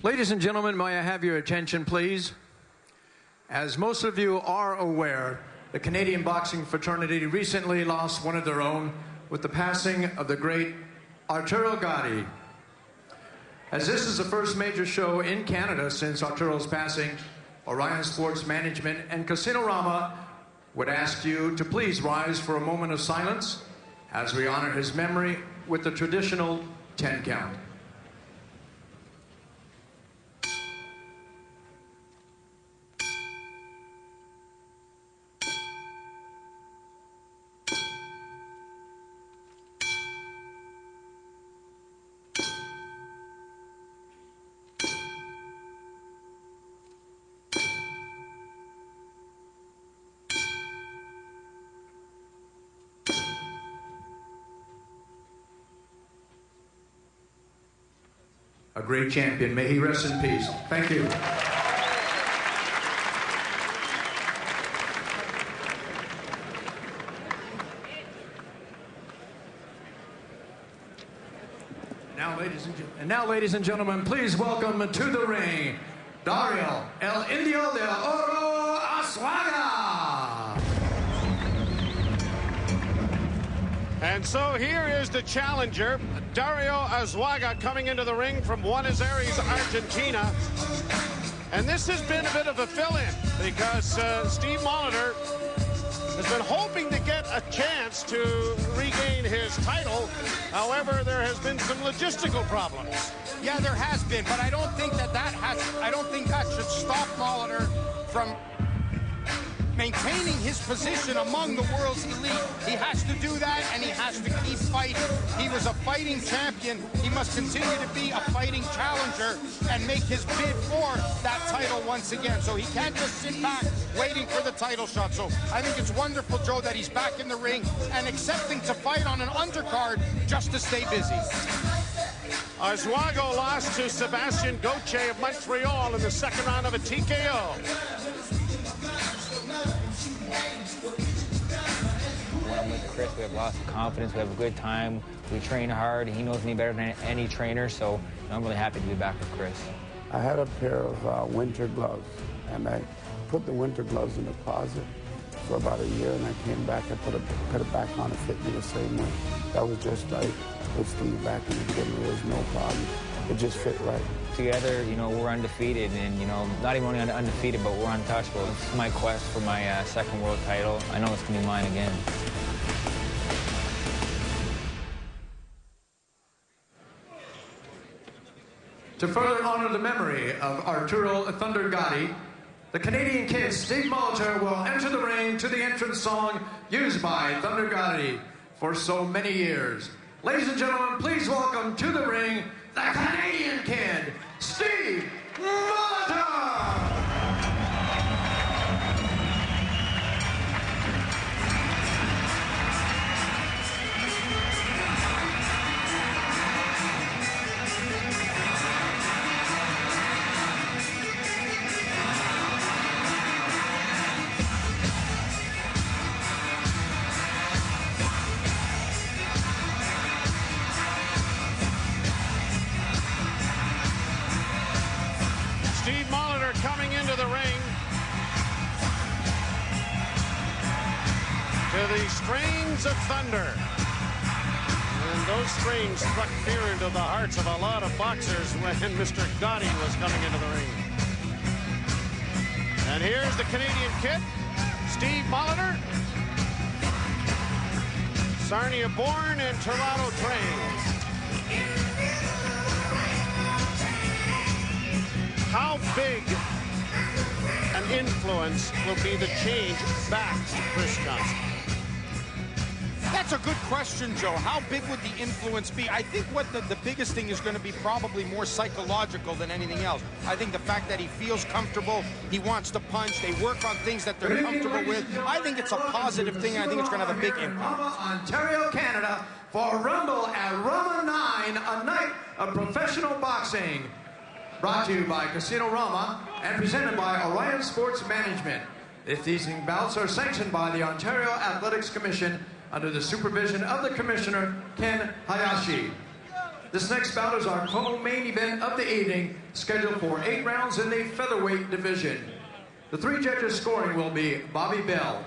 Ladies and gentlemen, may I have your attention, please? As most of you are aware, the Canadian boxing fraternity recently lost one of their own with the passing of the great Arturo Gatti. As this is the first major show in Canada since Arturo's passing, Orion Sports Management and Casino-Rama would ask you to please rise for a moment of silence as we honor his memory with the traditional 10 count. A great champion. May he rest in peace. Thank you. Now, ladies and gentlemen, please welcome to the ring, Dario El Indio de Oro Azuaga. And so here is the challenger, Dario Azuaga, coming into the ring from Buenos Aires, Argentina. And this has been a bit of a fill-in because Steve Molitor has been hoping to get a chance to regain his title. However, there has been some logistical problems. Yeah, there has been, but I don't think that should stop Molitor from maintaining his position among the world's elite. He has to do that, and he has to keep fighting. He was a fighting champion. He must continue to be a fighting challenger and make his bid for that title once again. So he can't just sit back waiting for the title shot. So I think it's wonderful, Joe, that he's back in the ring and accepting to fight on an undercard just to stay busy. Azuaga lost to Sebastian Gauthier of Montreal in the second round of a TKO. When I'm with Chris, we have lots of confidence. We have a good time. We train hard. He knows me better than any trainer, so I'm really happy to be back with Chris. I had a pair of winter gloves, and I put the winter gloves in the closet for about a year, and I came back. I put it back on. It fit me the same way. That was just like with Steve back in the gym. There was no problem. It just fit right. Together, you know, we're undefeated, and, you know, not even only undefeated, but we're untouchable. It's my quest for my second world title. I know it's going to be mine again. To further honor the memory of Arturo Thunder Gatti, the Canadian Kid, Steve Molitor, will enter the ring to the entrance song used by Thunder Gatti for so many years. Ladies and gentlemen, please welcome to the ring, the Canadian Kid, Steve Molitor! Steve Molitor coming into the ring to the strains of thunder. And those strains struck fear into the hearts of a lot of boxers when Mr. Gatti was coming into the ring. And here's the Canadian Kid, Steve Molitor. Sarnia born and Toronto trained. How big an influence will be the change back to Chris Johnson? That's a good question, Joe. How big would the influence be? I think what the biggest thing is going to be probably more psychological than anything else. I think the fact that he feels comfortable, he wants to punch, they work on things that they're comfortable with. I think it's a positive thing. I think it's going to have a big impact. Ontario, Canada, for Rumble at Rama 9, a night of professional boxing. Brought to you by Casino-Rama and presented by Orion Sports Management. These bouts are sanctioned by the Ontario Athletics Commission under the supervision of the Commissioner, Ken Hayashi. This next bout is our co-main event of the evening, scheduled for 8 rounds in the featherweight division. The 3 judges scoring will be Bobby Bell,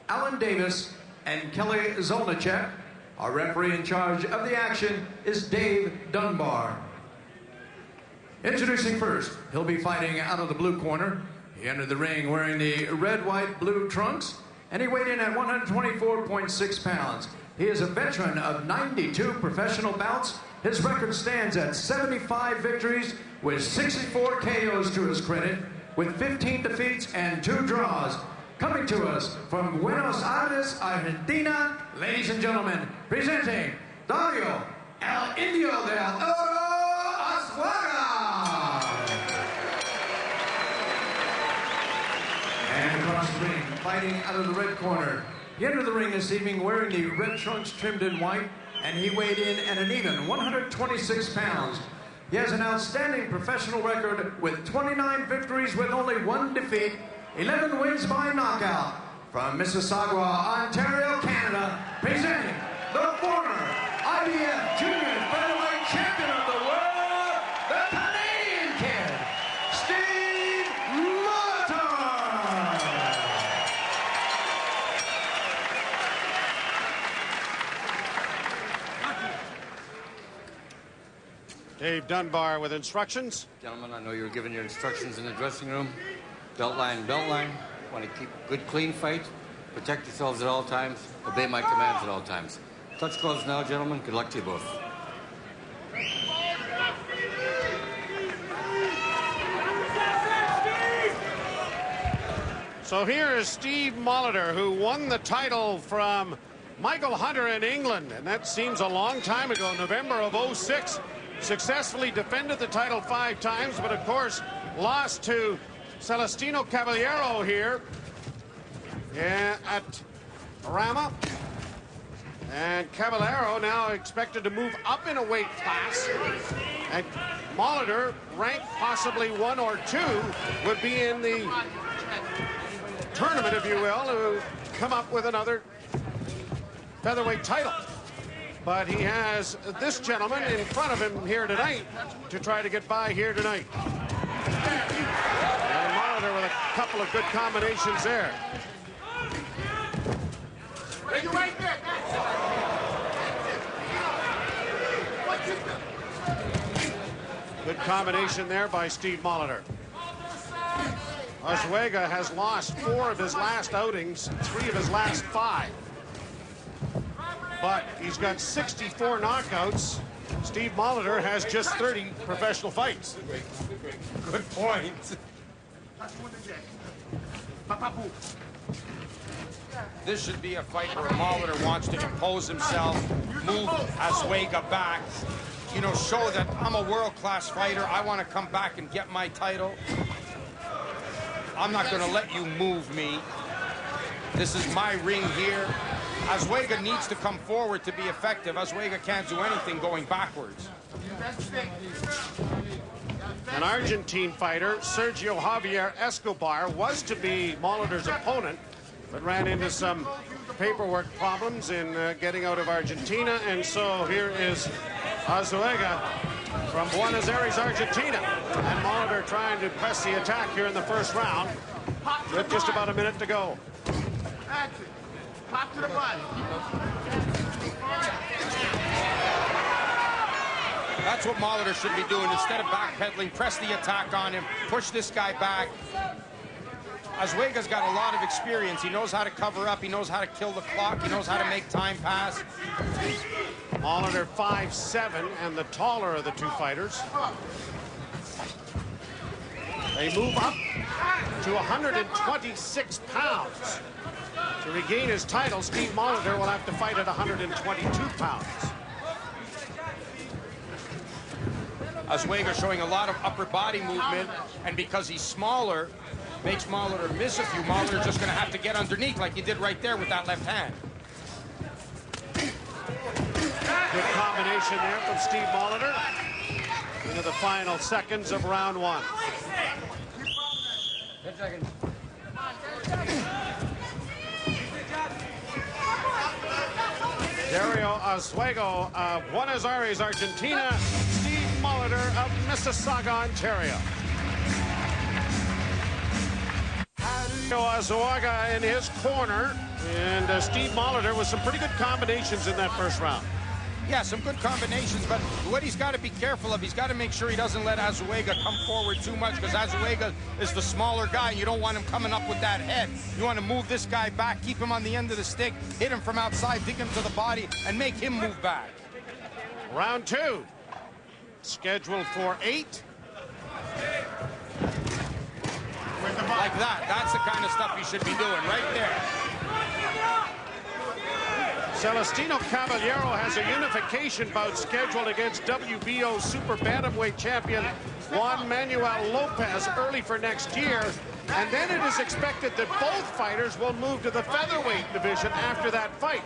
Alan Davis, and Kelly Zolnicek. Our referee in charge of the action is Dave Dunbar. Introducing first, he'll be fighting out of the blue corner. He entered the ring wearing the red, white, blue trunks, and he weighed in at 124.6 pounds. He is a veteran of 92 professional bouts. His record stands at 75 victories with 64 KOs to his credit, with 15 defeats and 2 draws. Coming to us from Buenos Aires, Argentina, ladies and gentlemen, presenting Dario El Indio del Oro Azuaga. And across the ring, fighting out of the red corner. He entered the ring this evening wearing the red trunks trimmed in white, and he weighed in at an even 126 pounds. He has an outstanding professional record with 29 victories with only 1 defeat, 11 wins by knockout. From Mississauga, Ontario, Canada, presenting the former IBF Junior Featherweight Champion of the World, the Canadian Kid, Steve Molitor. Dave Dunbar with instructions. Gentlemen, I know you were given your instructions in the dressing room. Belt line, belt line. Want to keep a good, clean fight. Protect yourselves at all times. Obey my commands at all times. Touch gloves now, gentlemen. Good luck to you both. So here is Steve Molitor, who won the title from Michael Hunter in England, and that seems a long time ago, November of '06. Successfully defended the title 5 times, but of course lost to Celestino Caballero here at Rama. And Caballero now expected to move up in a weight class. And Molitor, ranked possibly 1 or 2, would be in the tournament, if you will, to come up with another featherweight title. But he has this gentleman in front of him here tonight to try to get by here tonight. And Molitor with a couple of good combinations there. Good combination there by Steve Molitor. Azuaga has lost 4 of his last outings, 3 of his last 5. But he's got 64 knockouts. Steve Molitor has just 30 professional fights. Good point. This should be a fight where Molitor wants to impose himself, move Azuaga back, you know, show that I'm a world-class fighter. I want to come back and get my title. I'm not going to let you move me. This is my ring here. Azuaga needs to come forward to be effective. Azuaga can't do anything going backwards. An Argentine fighter, Sergio Javier Escobar, was to be Molitor's opponent, but ran into some paperwork problems in getting out of Argentina. And so here is Azuaga from Buenos Aires, Argentina. And Molitor trying to press the attack here in the first round with just about a minute to go. Pop to the body. That's what Molitor should be doing. Instead of backpedaling, press the attack on him, push this guy back. Azuaga's got a lot of experience. He knows how to cover up. He knows how to kill the clock. He knows how to make time pass. Molitor 5'7", and the taller of the 2 fighters. They move up to 126 pounds. To regain his title, Steve Molitor will have to fight at 122 pounds. Azuaga showing a lot of upper body movement, and because he's smaller, makes Molitor miss a few. Molitor's just going to have to get underneath like he did right there with that left hand. Good combination there from Steve Molitor into the final seconds of round 1. 10 seconds. Dario Oswego of Buenos Aires, Argentina. Steve Molitor of Mississauga, Ontario. Oswego in his corner, and Steve Molitor with some pretty good combinations in that first round. Yeah, some good combinations, but what he's got to be careful of, he's got to make sure he doesn't let Oswego come forward too much, because Oswego is the smaller guy. You don't want him coming up with that head. You want to move this guy back, keep him on the end of the stick, hit him from outside, dig him to the body, and make him move back. Round 2, scheduled for 8. Like that. That's the kind of stuff he should be doing right there. Celestino Caballero has a unification bout scheduled against WBO Super Bantamweight champion Juan Manuel Lopez early for next year. And then it is expected that both fighters will move to the featherweight division after that fight.